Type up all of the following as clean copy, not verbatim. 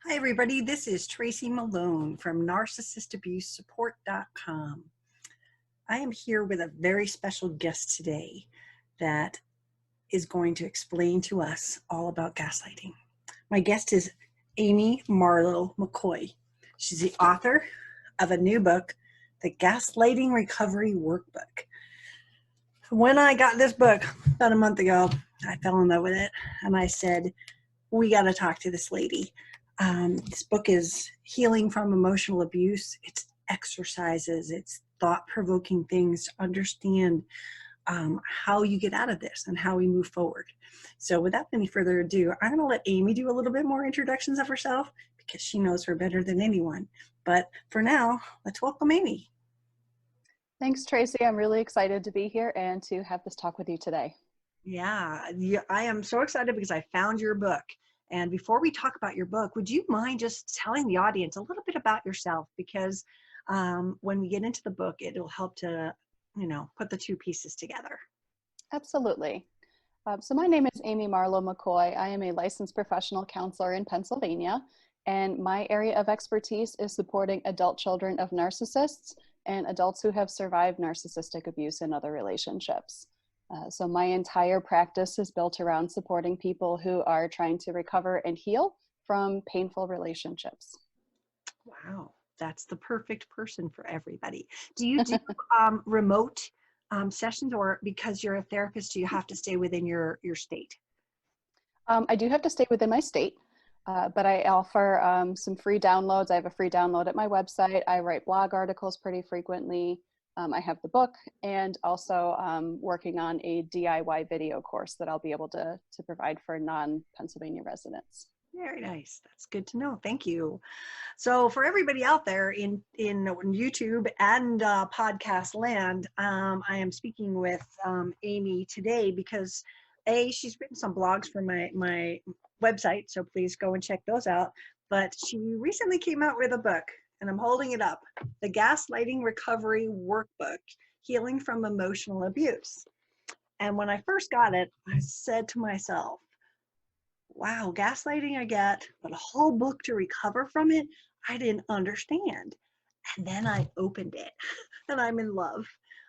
Hi, everybody. This is Tracy Malone from NarcissistAbuseSupport.com. I am here with a very special guest today that is going to explain to us all about gaslighting. My guest is Amy Marlow-MaCoy. She's the author of a new book, the Gaslighting Recovery Workbook. When I got this book about a month ago, I fell in love with it, and I said, we got to talk to this lady. This book is healing from emotional abuse. It's exercises. It's thought-provoking things to understand how you get out of this and how we move forward. So without any further ado, I'm going to let Amy do a little bit more introductions of herself because she knows her better than anyone. But for now, let's welcome Amy. Thanks, Tracy. I'm really excited to be here and to have this talk with you today. Yeah, I am so excited because I found your book. And before we talk about your book, would you mind just telling the audience a little bit about yourself? Because when we get into the book, it'll help to, put the two pieces together. Absolutely. So my name is Amy Marlow-MaCoy. I am a licensed professional counselor in Pennsylvania, and my area of expertise is supporting adult children of narcissists and adults who have survived narcissistic abuse in other relationships. So my entire practice is built around supporting people who are trying to recover and heal from painful relationships. Wow, that's the perfect person for everybody. Do you do remote sessions, or because you're a therapist, do you have to stay within your state? I do have to stay within my state, but I offer some free downloads. I have a free download at my website. I write blog articles pretty frequently. I have the book, and also working on a DIY video course that I'll be able to provide for non-Pennsylvania residents. Very nice. That's good to know. Thank you. So for everybody out there in YouTube and podcast land, I am speaking with Amy today because she's written some blogs for my website, so please go and check those out. But she recently came out with a book, and I'm holding it up, the Gaslighting Recovery Workbook, Healing from Emotional Abuse. And when I first got it, I said to myself, wow, gaslighting I get, but a whole book to recover from it, I didn't understand. And then I opened it and I'm in love.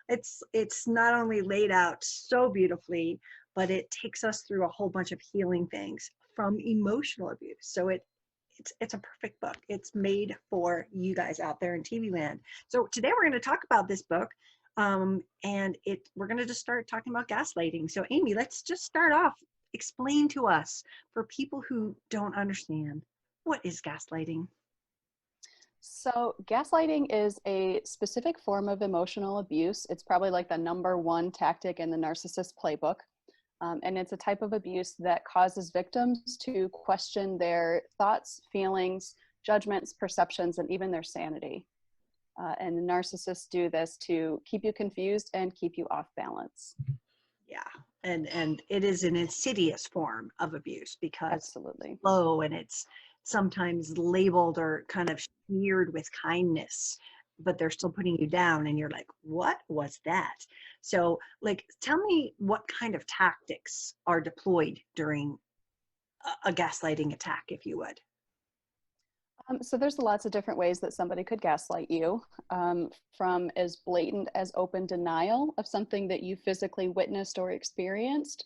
It's not only laid out so beautifully, but it takes us through a whole bunch of healing things from emotional abuse. So it's a perfect book. It's made for you guys out there in TV land. So today we're going to talk about this book, and we're going to just start talking about gaslighting. So Amy, let's just start off. Explain to us, for people who don't understand, what is gaslighting? So gaslighting is a specific form of emotional abuse. It's probably like the #1 tactic in the narcissist playbook. And it's a type of abuse that causes victims to question their thoughts, feelings, judgments, perceptions, and even their sanity. And the narcissists do this to keep you confused and keep you off balance. Yeah, and it is an insidious form of abuse because Absolutely. it's low and it's sometimes labeled or kind of smeared with kindness, but they're still putting you down, and you're like, what was that? So tell me what kind of tactics are deployed during a gaslighting attack, if you would. So there's lots of different ways that somebody could gaslight you, from as blatant as open denial of something that you physically witnessed or experienced,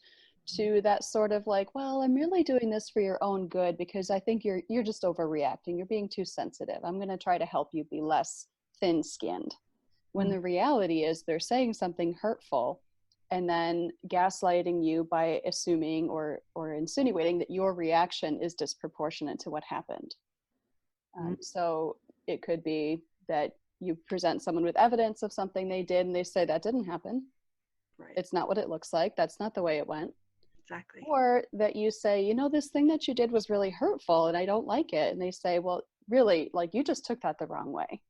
to that sort of like, well, I'm really doing this for your own good because I think you're just overreacting. You're being too sensitive. I'm going to try to help you be less thin-skinned. When the reality is they're saying something hurtful and then gaslighting you by assuming or insinuating that your reaction is disproportionate to what happened. So it could be that you present someone with evidence of something they did and they say that didn't happen. Right. It's not what it looks like. That's not the way it went. Exactly. Or that you say, this thing that you did was really hurtful and I don't like it. And they say, well, really, like you just took that the wrong way.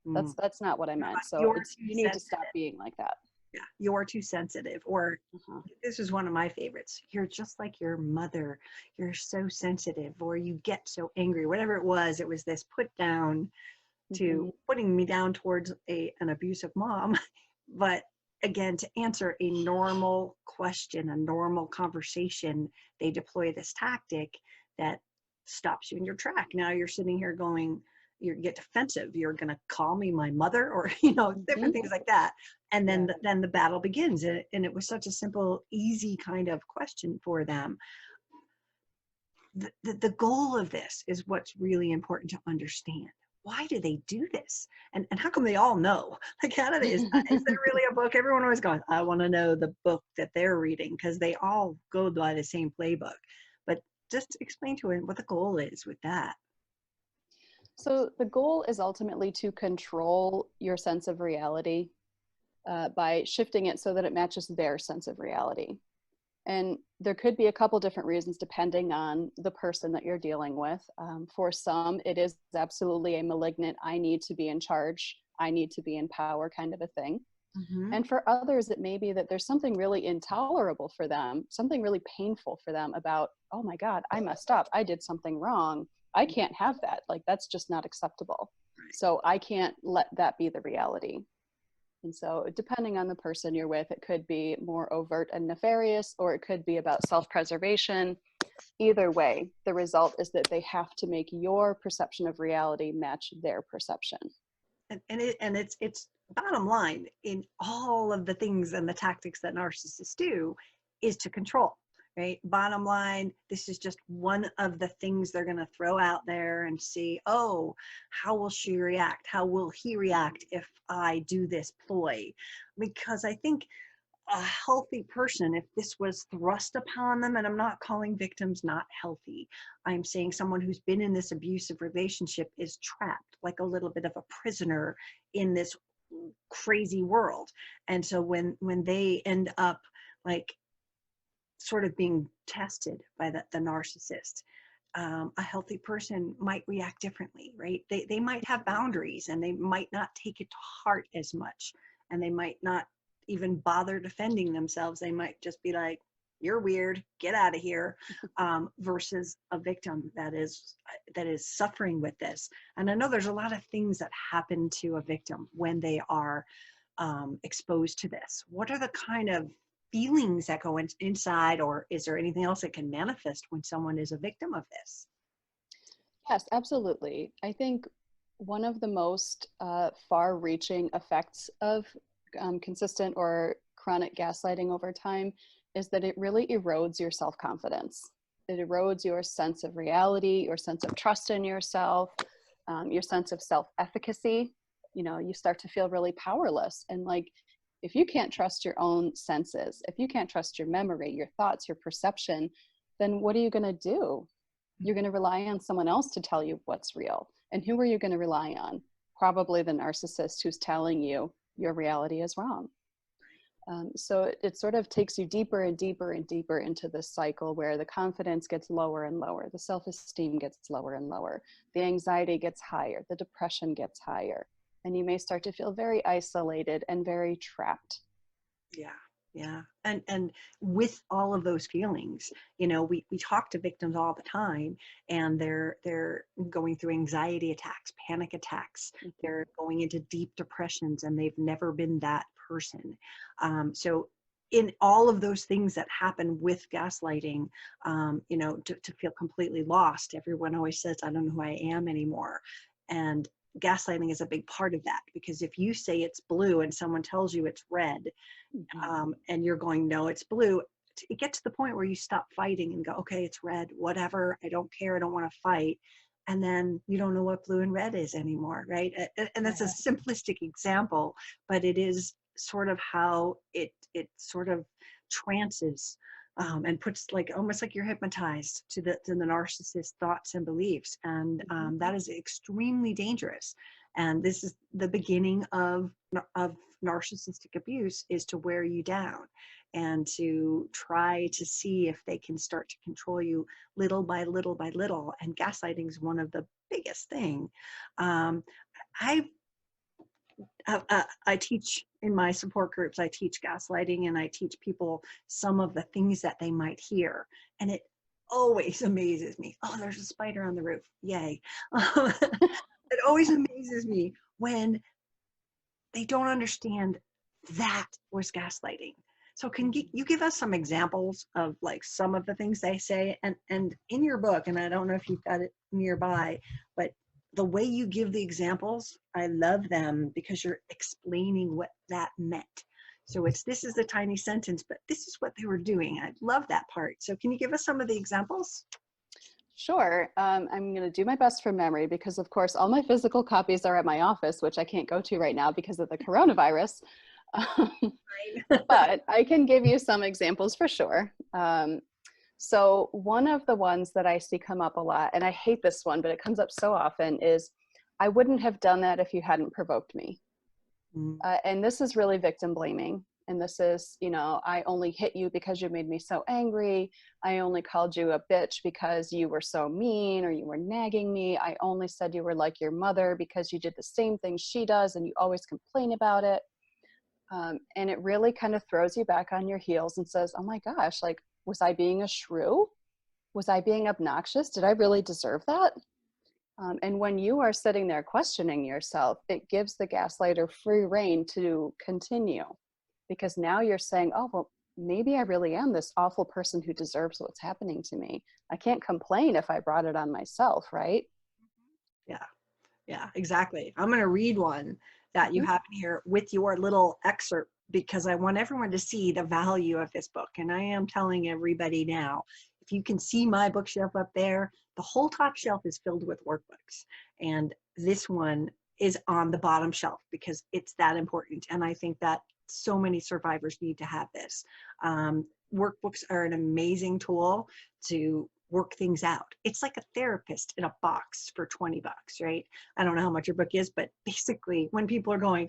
That's not what I meant. So you need to stop being like that. Yeah, you're too sensitive. Or this is one of my favorites. You're just like your mother. You're so sensitive, or you get so angry. Whatever it was this put down to putting me down towards an abusive mom. But again, to answer a normal question, a normal conversation, they deploy this tactic that stops you in your track. Now you're sitting here going, you get defensive. You're going to call me my mother, or, different things like that. And then, Yeah. then the battle begins. And it was such a simple, easy kind of question for them. The goal of this is what's really important to understand. Why do they do this? And how come they all know? Like, how do they, is there really a book? Everyone always goes, I want to know the book that they're reading, because they all go by the same playbook. But just explain to them what the goal is with that. So the goal is ultimately to control your sense of reality by shifting it so that it matches their sense of reality. And there could be a couple different reasons depending on the person that you're dealing with. For some, it is absolutely a malignant, I need to be in charge, I need to be in power kind of a thing. Mm-hmm. And for others, it may be that there's something really intolerable for them, something really painful for them about, oh my God, I messed up, I did something wrong. I can't have that. Like, that's just not acceptable. So I can't let that be the reality. And so depending on the person you're with, it could be more overt and nefarious, or it could be about self-preservation. Either way, the result is that they have to make your perception of reality match their perception. And it's bottom line in all of the things and the tactics that narcissists do is to control. Right? Bottom line, this is just one of the things they're going to throw out there and see, oh, how will she react? How will he react if I do this ploy? Because I think a healthy person, if this was thrust upon them, and I'm not calling victims not healthy, I'm saying someone who's been in this abusive relationship is trapped like a little bit of a prisoner in this crazy world. And so when they end up like sort of being tested by the narcissist, a healthy person might react differently, right? They might have boundaries, and they might not take it to heart as much, and they might not even bother defending themselves. They might just be like, you're weird, get out of here, versus a victim that is suffering with this. And I know there's a lot of things that happen to a victim when they are exposed to this. What are the kind of feelings that go inside, or is there anything else that can manifest when someone is a victim of this? Yes, absolutely. I think one of the most far-reaching effects of consistent or chronic gaslighting over time is that it really erodes your self-confidence. It erodes your sense of reality, your sense of trust in yourself, your sense of self-efficacy. You start to feel really powerless. And like, if you can't trust your own senses, if you can't trust your memory, your thoughts, your perception, then what are you going to do? You're going to rely on someone else to tell you what's real. And who are you going to rely on? Probably the narcissist who's telling you your reality is wrong. So it sort of takes you deeper and deeper and deeper into this cycle where the confidence gets lower and lower, the self-esteem gets lower and lower, the anxiety gets higher, the depression gets higher, and you may start to feel very isolated and very trapped. Yeah. And with all of those feelings, we talk to victims all the time, and they're going through anxiety attacks, panic attacks. Mm-hmm. They're going into deep depressions, and they've never been that person. So in all of those things that happen with gaslighting, to feel completely lost. Everyone always says, I don't know who I am anymore. And gaslighting is a big part of that, because if you say it's blue and someone tells you it's red, and you're going, no, it's blue, it gets to the point where you stop fighting and go, okay, it's red, whatever, I don't care, I don't want to fight. And then you don't know what blue and red is anymore, right? And that's a simplistic example, but it is sort of how it sort of trances and puts, like, almost like you're hypnotized to the narcissist's thoughts and beliefs. And that is extremely dangerous. And this is the beginning of narcissistic abuse, is to wear you down and to try to see if they can start to control you little by little by little. And gaslighting is one of the biggest thing. I teach in my support groups, I teach gaslighting, and I teach people some of the things that they might hear. And it always amazes me. Oh, there's a spider on the roof. Yay. It always amazes me when they don't understand that was gaslighting. So can you give us some examples of like some of the things they say? And in your book, and I don't know if you've got it nearby, but the way you give the examples, I love them because you're explaining what that meant. So this is a tiny sentence, but this is what they were doing. I love that part. So can you give us some of the examples? Sure. I'm going to do my best from memory because, of course, all my physical copies are at my office, which I can't go to right now because of the coronavirus. But I can give you some examples for sure. So one of the ones that I see come up a lot, and I hate this one, but it comes up so often, is I wouldn't have done that if you hadn't provoked me. And this is really victim blaming. And this is, I only hit you because you made me so angry. I only called you a bitch because you were so mean or you were nagging me. I only said you were like your mother because you did the same thing she does and you always complain about it. And it really kind of throws you back on your heels and says, oh my gosh, like, was I being a shrew? Was I being obnoxious? Did I really deserve that? And when you are sitting there questioning yourself, it gives the gaslighter free rein to continue. Because now you're saying, oh, well, maybe I really am this awful person who deserves what's happening to me. I can't complain if I brought it on myself, right? Yeah, exactly. I'm going to read one that you have in here with your little excerpt because I want everyone to see the value of this book. And I am telling everybody now, if you can see my bookshelf up there, the whole top shelf is filled with workbooks. And this one is on the bottom shelf because it's that important. And I think that so many survivors need to have this. Workbooks are an amazing tool to work things out. It's like a therapist in a box for 20 bucks, right? I don't know how much your book is, but basically when people are going,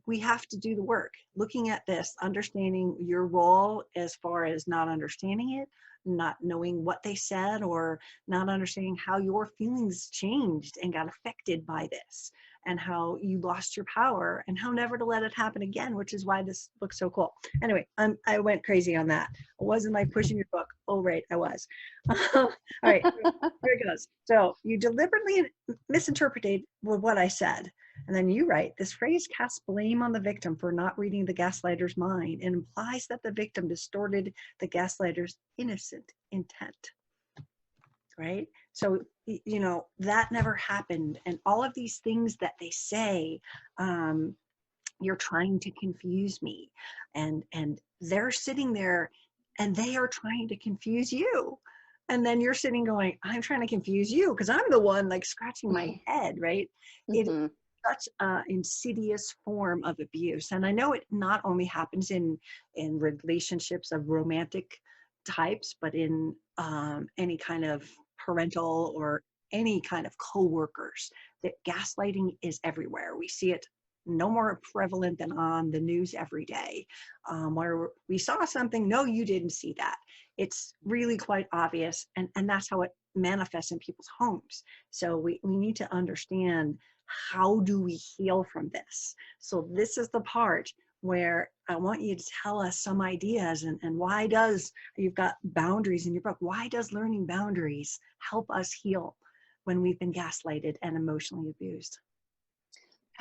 we have to do the work. Looking at this, understanding your role as far as not understanding it, not knowing what they said, or not understanding how your feelings changed and got affected by this, and how you lost your power, and how never to let it happen again, which is why this book's so cool. Anyway, I went crazy on that. It wasn't like pushing your book. Oh, right, I was. All right, here it goes. So you deliberately misinterpreted what I said. And then you write, this phrase casts blame on the victim for not reading the gaslighter's mind and implies that the victim distorted the gaslighter's innocent intent. Right? So, that never happened. And all of these things that they say, you're trying to confuse me. And they're sitting there and they are trying to confuse you. And then you're sitting going, I'm trying to confuse you because I'm the one like scratching my head, right? It's such an insidious form of abuse. And I know it not only happens in relationships of romantic types, but in any kind of parental or any kind of co-workers, that gaslighting is everywhere. We see it no more prevalent than on the news every day, where we saw something, no, you didn't see that. It's really quite obvious, and that's how it manifests in people's homes. So we need to understand, how do we heal from this? So this is the part where I want you to tell us some ideas, and why does, you've got boundaries in your book, why does learning boundaries help us heal when we've been gaslighted and emotionally abused?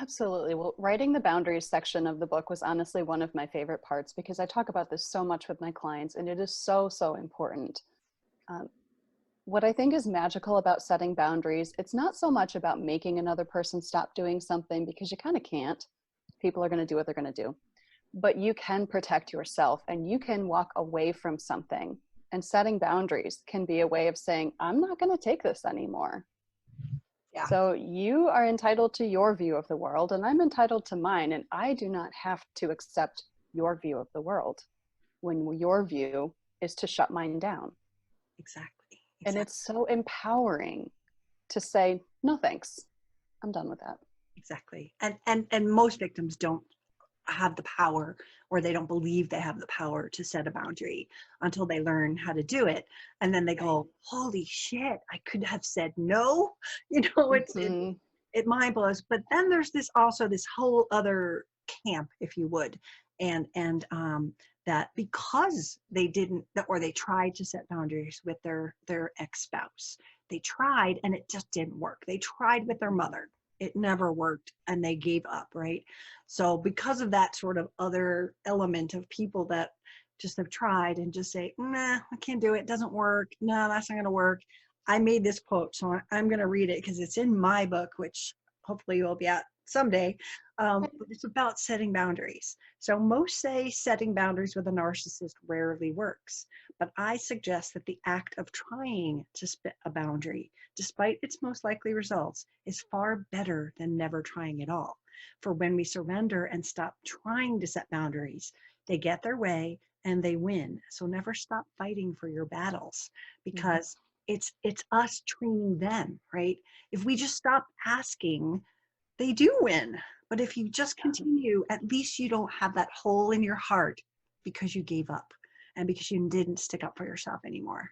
Absolutely. Well, writing the boundaries section of the book was honestly one of my favorite parts because I talk about this so much with my clients, and it is so, so important. What I think is magical about setting boundaries, it's not so much about making another person stop doing something, because you kind of can't. People are going to do what they're going to do. But you can protect yourself and you can walk away from something. And setting boundaries can be a way of saying, I'm not going to take this anymore. Yeah. So you are entitled to your view of the world and I'm entitled to mine. And I do not have to accept your view of the world when your view is to shut mine down. Exactly. And it's so empowering to say, no, thanks. I'm done with that. Exactly. And most victims don't have the power, or they don't believe they have the power to set a boundary until they learn how to do it. And then they go, holy shit, I could have said no. It mind blows. But then there's this whole other camp, if you would. And that because they didn't, or they tried to set boundaries with their ex-spouse, they tried and it just didn't work. They tried with their mother it never worked, and they gave up, right? So because of that sort of other element of people that just have tried and just say, nah, I can't do it, it doesn't work, no, that's not going to work. I made this quote, so I'm going to read it because it's in my book, which hopefully will be out someday. But it's about setting boundaries. So most say setting boundaries with a narcissist rarely works, but I suggest that the act of trying to set a boundary, despite its most likely results, is far better than never trying at all. For when we surrender and stop trying to set boundaries, they get their way and they win. So never stop fighting for your battles, because it's us training them, right? If we just stop asking, they do win. But if you just continue, at least you don't have that hole in your heart because you gave up and because you didn't stick up for yourself anymore.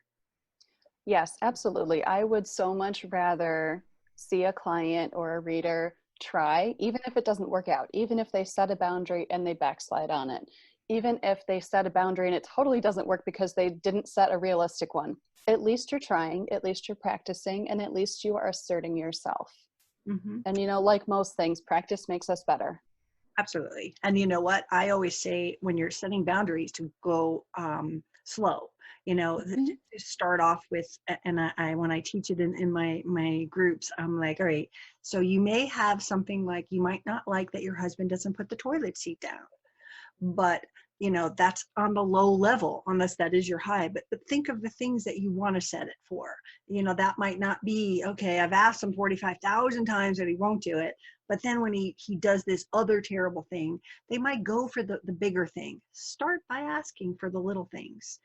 Yes, absolutely. I would so much rather see a client or a reader try, even if it doesn't work out, even if they set a boundary and they backslide on it, even if they set a boundary and it totally doesn't work because they didn't set a realistic one. At least you're trying, at least you're practicing, and at least you are asserting yourself. Mm-hmm. And, you know, like most things, practice makes us better. Absolutely. And you know what? I always say when you're setting boundaries to go slow, to start off with, and I when I teach it in my groups, I'm like, all right, so you may have something like, you might not like that your husband doesn't put the toilet seat down, but that's on the low level, unless that is your high. But think of the things that you want to set it for. That might not be, okay, I've asked him 45,000 times and he won't do it, but then when he does this other terrible thing, they might go for the bigger thing. Start by asking for the little things.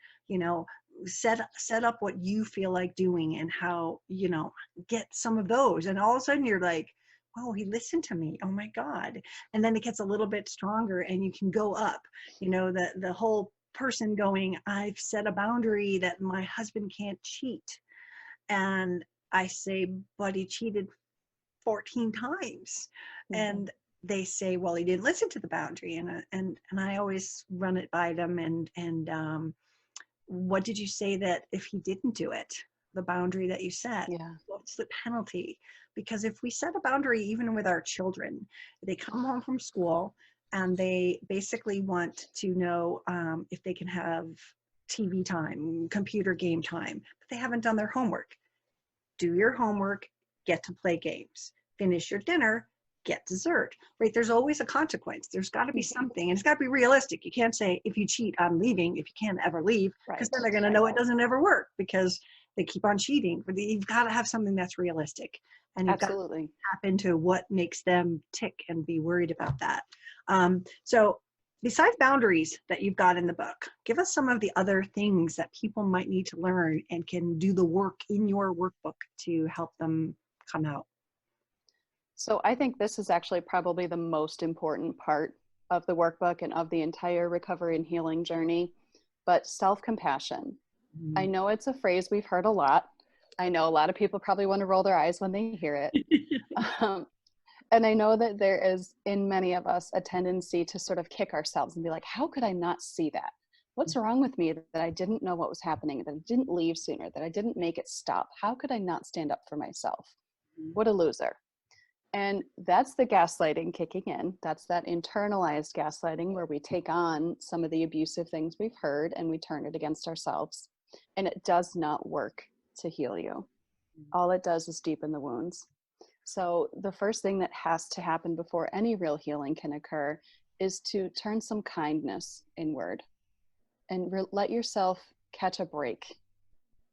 Set up what you feel like doing, and how, get some of those, and all of a sudden you're like, oh, he listened to me, oh my God. And then it gets a little bit stronger and you can go up. The whole person going, I've set a boundary that my husband can't cheat. And I say, but he cheated 14 times. And they say, well, he didn't listen to the boundary. And I always run it by them. And what did you say that if he didn't do it, the boundary that you set, Yeah. what's the penalty? Because if we set a boundary, even with our children, they come home from school and they basically want to know if they can have TV time, computer game time, but they haven't done their homework. Do your homework, get to play games. Finish your dinner, get dessert, right? There's always a consequence. There's got to be something, and it's got to be realistic. You can't say, if you cheat, I'm leaving, if you can't ever leave, because then they're going to know it doesn't ever work because they keep on cheating. But you've got to have something that's realistic, and you've got to tap into what makes them tick and be worried about that. So besides boundaries that you've got in the book, give us some of the other things that people might need to learn and can do the work in your workbook to help them come out. So I think this is actually probably the most important part of the workbook and of the entire recovery and healing journey, but self-compassion. I know it's a phrase we've heard a lot. I know a lot of people probably want to roll their eyes when they hear it. And I know that there is, in many of us, a tendency to sort of kick ourselves and be like, how could I not see that? What's wrong with me that I didn't know what was happening, that I didn't leave sooner, that I didn't make it stop? How could I not stand up for myself? What a loser. And that's the gaslighting kicking in. That's that internalized gaslighting where we take on some of the abusive things we've heard and we turn it against ourselves. And it does not work to heal you. All it does is deepen the wounds. So the first thing that has to happen before any real healing can occur is to turn some kindness inward and let yourself catch a break.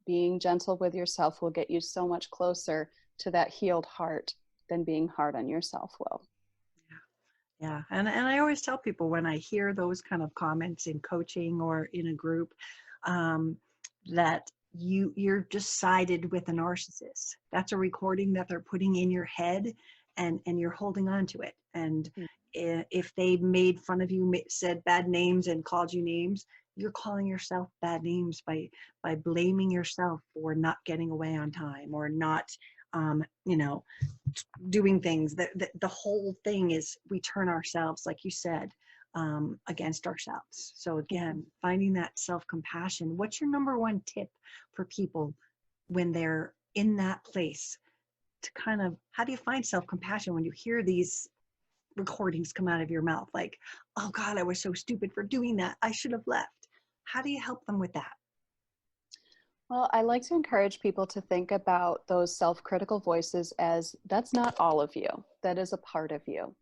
Being gentle with yourself will get you so much closer to that healed heart than being hard on yourself will. Yeah. And I always tell people when I hear those kind of comments in coaching or in a group, that you're just sided with a narcissist. That's a recording that they're putting in your head, and you're holding on to it. And if they made fun of you, said bad names and called you names, you're calling yourself bad names by blaming yourself for not getting away on time or not doing things. The whole thing is we turn ourselves, like you said, against ourselves. So again, finding that self-compassion. What's your number one tip for people when they're in that place to kind of, how do you find self-compassion when you hear these recordings come out of your mouth? Like, oh God, I was so stupid for doing that. I should have left. How do you help them with that? Well, I like to encourage people to think about those self-critical voices as that's not all of you. That is a part of you.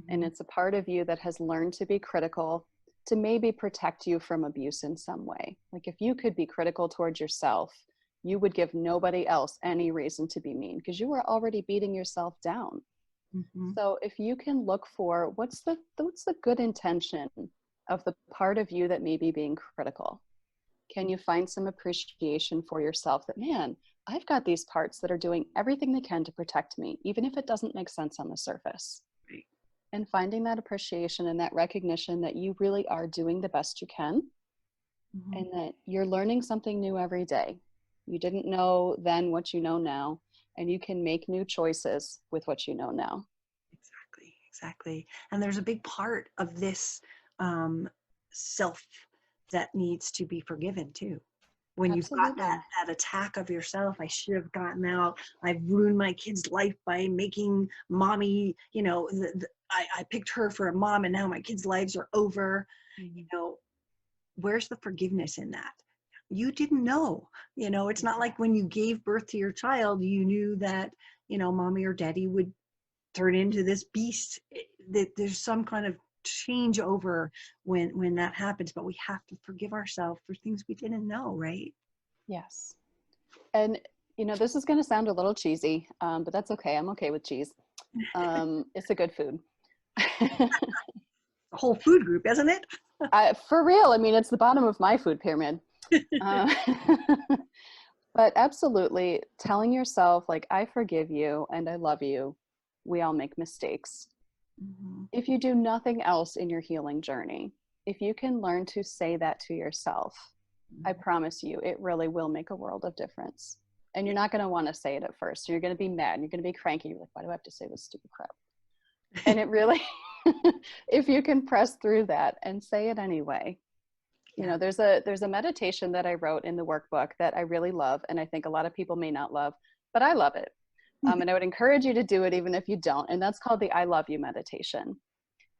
And it's a part of you that has learned to be critical to maybe protect you from abuse in some way. Like if you could be critical towards yourself, you would give nobody else any reason to be mean because you were already beating yourself down. Mm-hmm. So if you can look for what's the good intention of the part of you that may be being critical, can you find some appreciation for yourself that, man, I've got these parts that are doing everything they can to protect me, even if it doesn't make sense on the surface. Right. And finding that appreciation and that recognition that you really are doing the best you can, Mm-hmm. and that you're learning something new every day. You didn't know then what you know now, and you can make new choices with what you know now. Exactly. And there's a big part of this self that needs to be forgiven too. When you've got Absolutely. that attack of yourself, I should have gotten out. I've ruined my kid's life by making mommy, I picked her for a mom and now my kids' lives are over. Mm-hmm. Where's the forgiveness in that? You didn't know. It's not like when you gave birth to your child, you knew that, mommy or daddy would turn into this beast. There's some kind of changeover when that happens, but we have to forgive ourselves for things we didn't know, right? Yes. And, this is going to sound a little cheesy, but that's okay. I'm okay with cheese. It's a good food. The whole food group, isn't it? For real. I mean, it's the bottom of my food pyramid. Uh, but absolutely telling yourself, like, I forgive you and I love you. We all make mistakes. Mm-hmm. If you do nothing else in your healing journey, if you can learn to say that to yourself, I promise you, it really will make a world of difference. And you're not going to want to say it at first. You're going to be mad. And you're going to be cranky. You're like, why do I have to say this stupid crap? And it really, if you can press through that and say it anyway. There's a meditation that I wrote in the workbook that I really love. And I think a lot of people may not love, but I love it. And I would encourage you to do it even if you don't. And that's called the I love you meditation.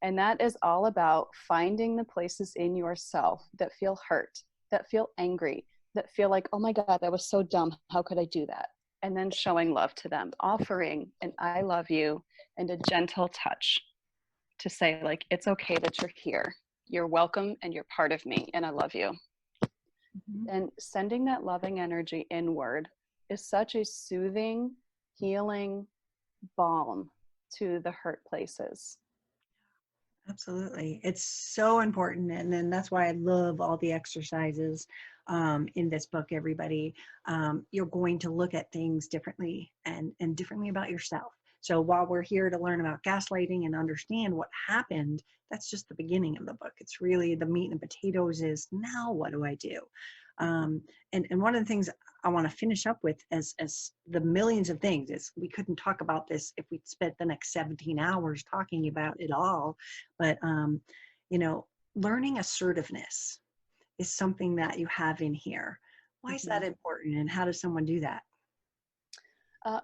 And that is all about finding the places in yourself that feel hurt, that feel angry, that feel like, oh my God, that was so dumb. How could I do that? And then showing love to them, offering an I love you and a gentle touch to say, like, it's okay that you're here. You're welcome and you're part of me and I love you. Mm-hmm. And sending that loving energy inward is such a soothing, healing balm to the hurt places. Absolutely. It's so important. And then that's why I love all the exercises in this book, everybody. You're going to look at things differently and differently about yourself. So while we're here to learn about gaslighting and understand what happened, that's just the beginning of the book. It's really the meat and potatoes is, now what do I do? And one of the things I want to finish up with as the millions of things is, we couldn't talk about this if we spent the next 17 hours talking about it all. But, learning assertiveness is something that you have in here. Why is that important, and how does someone do that?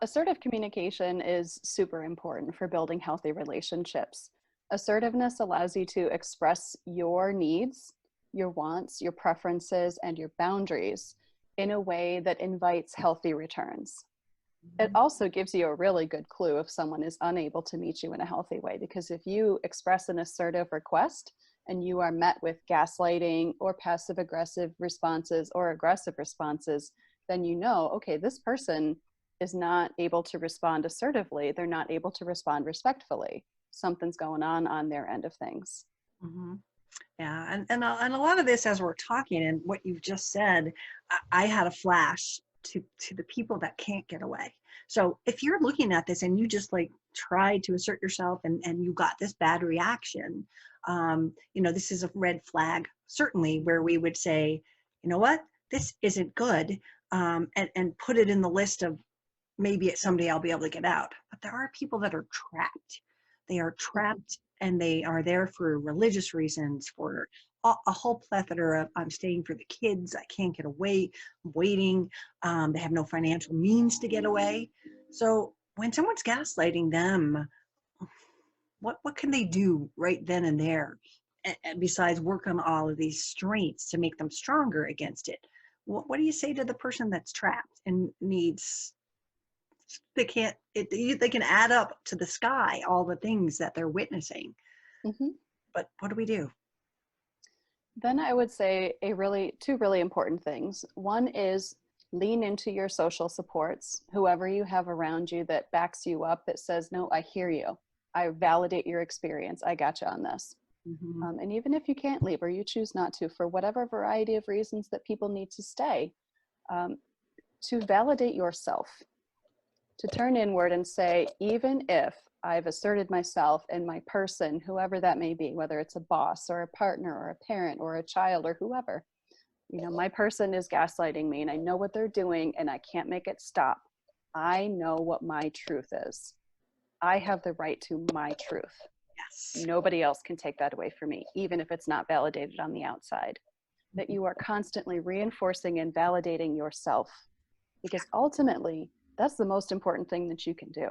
Assertive communication is super important for building healthy relationships. Assertiveness allows you to express your needs, your wants, your preferences, and your boundaries in a way that invites healthy returns. It also gives you a really good clue if someone is unable to meet you in a healthy way, because if you express an assertive request and you are met with gaslighting or passive aggressive responses or aggressive responses, then okay, this person is not able to respond assertively. They're not able to respond respectfully. Something's going on their end of things. Mm-hmm. Yeah, and a lot of this, as we're talking and what you've just said, I had a flash to the people that can't get away. So if you're looking at this and you just like tried to assert yourself and you got this bad reaction, this is a red flag, certainly, where we would say, you know what, this isn't good, and put it in the list of maybe someday I'll be able to get out. But there are people that are trapped. They are trapped, and they are there for religious reasons, for a whole plethora of, I'm staying for the kids, I can't get away, I'm waiting, they have no financial means to get away. So when someone's gaslighting them, what can they do right then and there, besides work on all of these strengths to make them stronger against it? What do you say to the person that's trapped and needs, they can't, they can add up to the sky all the things that they're witnessing, Mhm. but what do we do? Then I would say two really important things. One is lean into your social supports, whoever you have around you that backs you up, that says, no, I hear you. I validate your experience. I got you on this. Mm-hmm. And even if you can't leave or you choose not to, for whatever variety of reasons that people need to stay, um, to validate yourself, to turn inward and say, even if I've asserted myself and my person, whoever that may be, whether it's a boss or a partner or a parent or a child or whoever, my person is gaslighting me and I know what they're doing and I can't make it stop. I know what my truth is. I have the right to my truth. Yes. Nobody else can take that away from me, even if it's not validated on the outside. That you are constantly reinforcing and validating yourself, because ultimately that's the most important thing that you can do.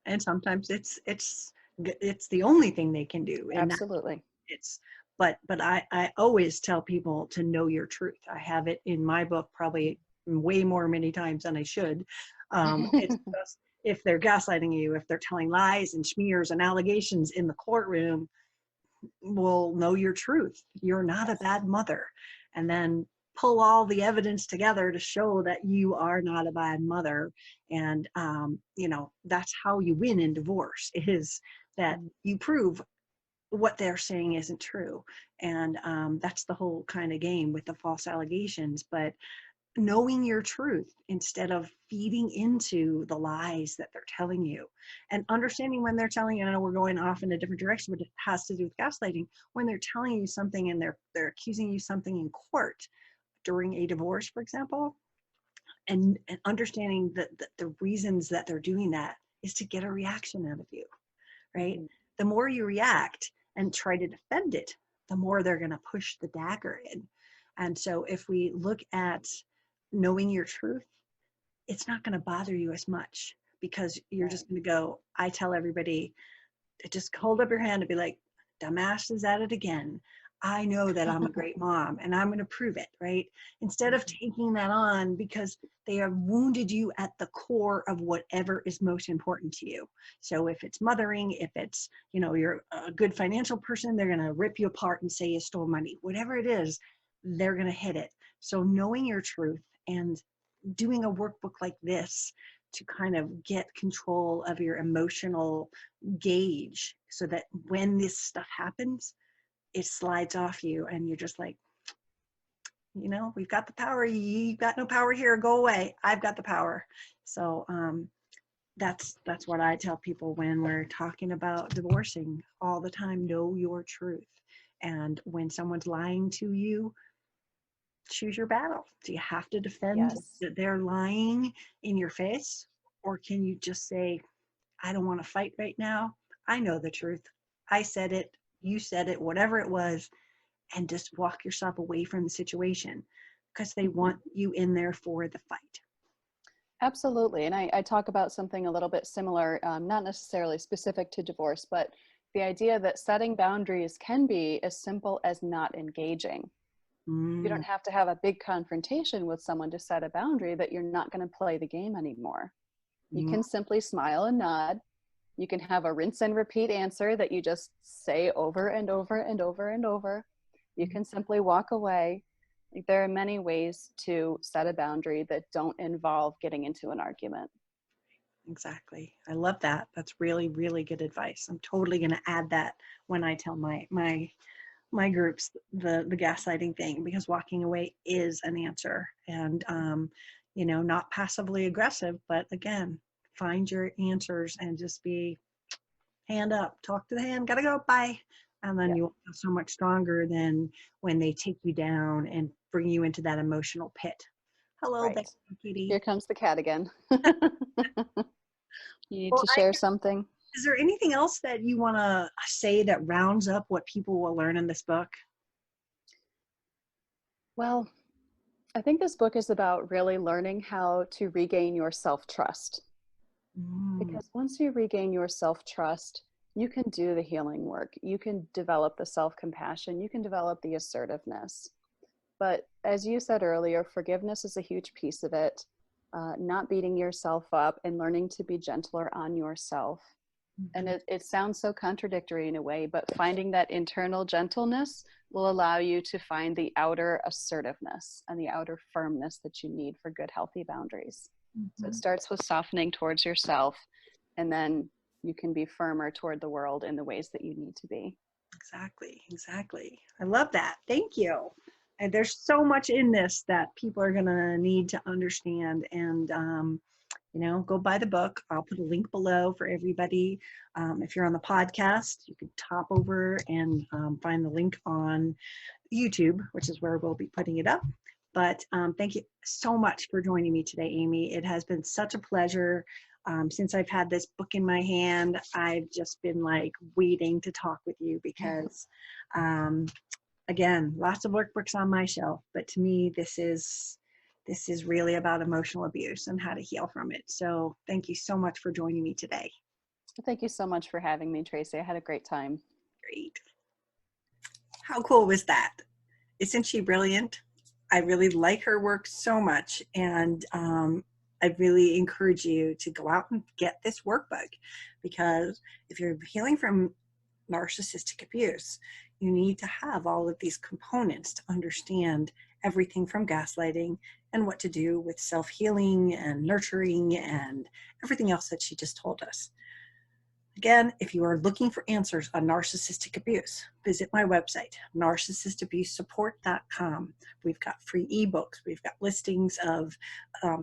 And sometimes it's the only thing they can do, and Absolutely. it's but I always tell people to know your truth. I have it in my book probably way more many times than I should. It's just, if they're gaslighting you, if they're telling lies and smears and allegations in the courtroom, well, know your truth. You're not a bad mother. And then pull all the evidence together to show that you are not a bad mother. And, that's how you win in divorce, is that you prove what they're saying isn't true. And that's the whole kind of game with the false allegations. But knowing your truth instead of feeding into the lies that they're telling you, and understanding when they're telling you, I know we're going off in a different direction, but it has to do with gaslighting. When they're telling you something and they're accusing you something in court during a divorce, for example, and understanding that the reasons that they're doing that is to get a reaction out of you, right? Mhm. The more you react and try to defend it, the more they're going to push the dagger in. And so if we look at knowing your truth, it's not going to bother you as much, because you're Right. just going to go, I tell everybody, just hold up your hand and be like, dumbass is at it again. I know that I'm a great mom and I'm going to prove it, right? Instead of taking that on because they have wounded you at the core of whatever is most important to you. So if it's mothering, if it's, you're a good financial person, they're going to rip you apart and say you stole money. Whatever it is, they're going to hit it. So knowing your truth and doing a workbook like this to kind of get control of your emotional gauge, so that when this stuff happens, it slides off you and you're just like, we've got the power, you got no power here, go away, I've got the power. So that's what I tell people when we're talking about divorcing all the time. Know your truth. And when someone's lying to you, choose your battle. Do you have to defend Yes. that they're lying in your face? Or can you just say, I don't want to fight right now. I know the truth. I said it. You said it, whatever it was, and just walk yourself away from the situation, because they Mhm. want you in there for the fight. Absolutely. And I talk about something a little bit similar, not necessarily specific to divorce, but the idea that setting boundaries can be as simple as not engaging. You Mm, don't have to have a big confrontation with someone to set a boundary that you're not going to play the game anymore. You mm, can simply smile and nod. You can have a rinse and repeat answer that you just say over and over and over and over. You can simply walk away. There are many ways to set a boundary that don't involve getting into an argument. exactly. I love that. That's really, really good advice. I'm totally going to add that when I tell my groups the gaslighting thing, because walking away is an answer. And not passively aggressive, but again, find your answers and just be hand up, talk to the hand, gotta go, bye. And then Yeah, you'll feel so much stronger than when they take you down and bring you into that emotional pit. Hello there, right. Here kitty. comes the cat again. You need Well, to share something. is there anything else that you want to say that rounds up what people will learn in this book? Well, I think this book is about really learning how to regain your self-trust. Mm, Because once you regain your self-trust, you can do the healing work. You can develop the self-compassion. You can develop the assertiveness. But as you said earlier, forgiveness is a huge piece of it. Not beating yourself up and learning to be gentler on yourself. And mhm. it sounds so contradictory in a way, but finding that internal gentleness will allow you to find the outer assertiveness and the outer firmness that you need for good, healthy boundaries. So it Mhm. starts with softening towards yourself, and then you can be firmer toward the world in the ways that you need to be. Exactly, exactly. I love that. Thank you. And there's so much in this that people are going to need to understand. And, go buy the book. I'll put a link below for everybody. If you're on the podcast, you could top over and find the link on YouTube, which is where we'll be putting it up. But thank you so much for joining me today, Amy. It has been such a pleasure. Since I've had this book in my hand, I've just been like waiting to talk with you because, um, again, lots of workbooks on my shelf. But to me, this is really about emotional abuse and how to heal from it. So thank you so much for joining me today. Thank you so much for having me, Tracy. I had a great time. Great. How cool was that? Isn't she brilliant? I really like her work so much, and I really encourage you to go out and get this workbook, because if you're healing from narcissistic abuse, you need to have all of these components to understand everything from gaslighting and what to do with self-healing and nurturing and everything else that she just told us. Again, if you are looking for answers on narcissistic abuse, visit my website, narcissistabusesupport.com. We've got free ebooks. We've got listings of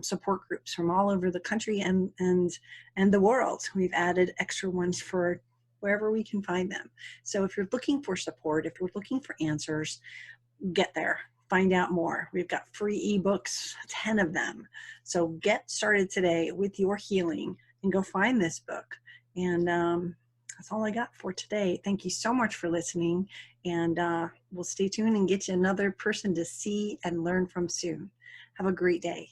support groups from all over the country and the world. We've added extra ones for wherever we can find them. So if you're looking for support, if you're looking for answers, get there. Find out more. We've got free ebooks, 10 of them. So get started today with your healing and go find this book. And that's all I got for today. Thank you so much for listening. And we'll stay tuned and get you another person to see and learn from soon. Have a great day.